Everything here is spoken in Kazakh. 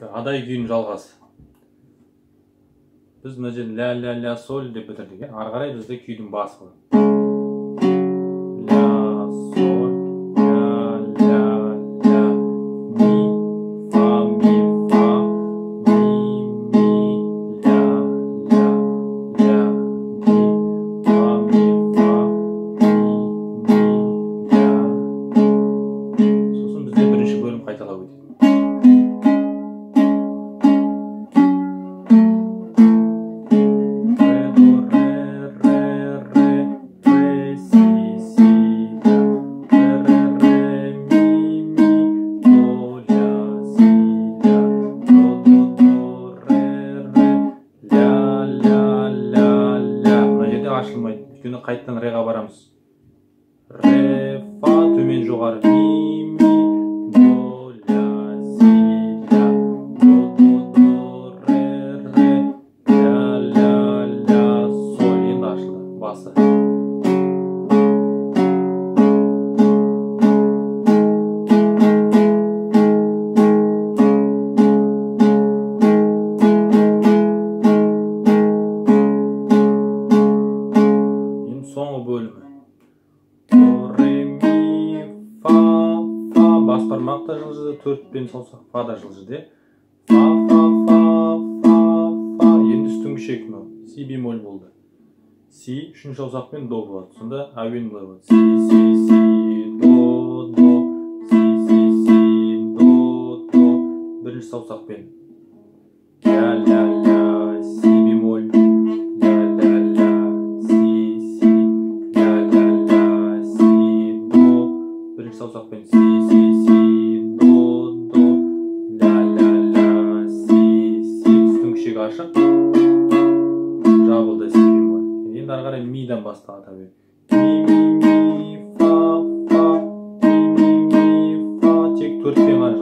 Адай күйінің жалғасы. Біз мына жерде ля ля ля соль деп бітірдік. Ары қарай бізде күйдің басы бар. Ля соль ля ля ля ми фа ми фа ми ля ля ля ми фа ми фа ми ля. Сосын бізде бірінші бөлім қайталап өтеді. Ашылмайды. Өйткені қайтадан реға барамыз. Ре, фа, төмен жоғары. Ми, до, ля, си, ля. До, ре, ля, соль. Енді ашылды. Басы. Соңғы бөлімі. До, ре, ми, фа, фа. Бас бармақ та жылжыды, төртпен саусақ фа да жылжыды. Фа, фа, фа, фа, фа. Енді үстіңгі шек мынау. Си бемоль болды. Си, үшінші саусақпен до болады. Сонда әуен былай болады. Си, до, си, до. Бірінші саусақпен. Ля, ля, ля, си бемоль. Саусақпен си, до, ля, си, үстің кішек ашық, жабылды си бемоль. Енді ары қарай мидан басталады әуен. Ми, фа, тек төртпен ғана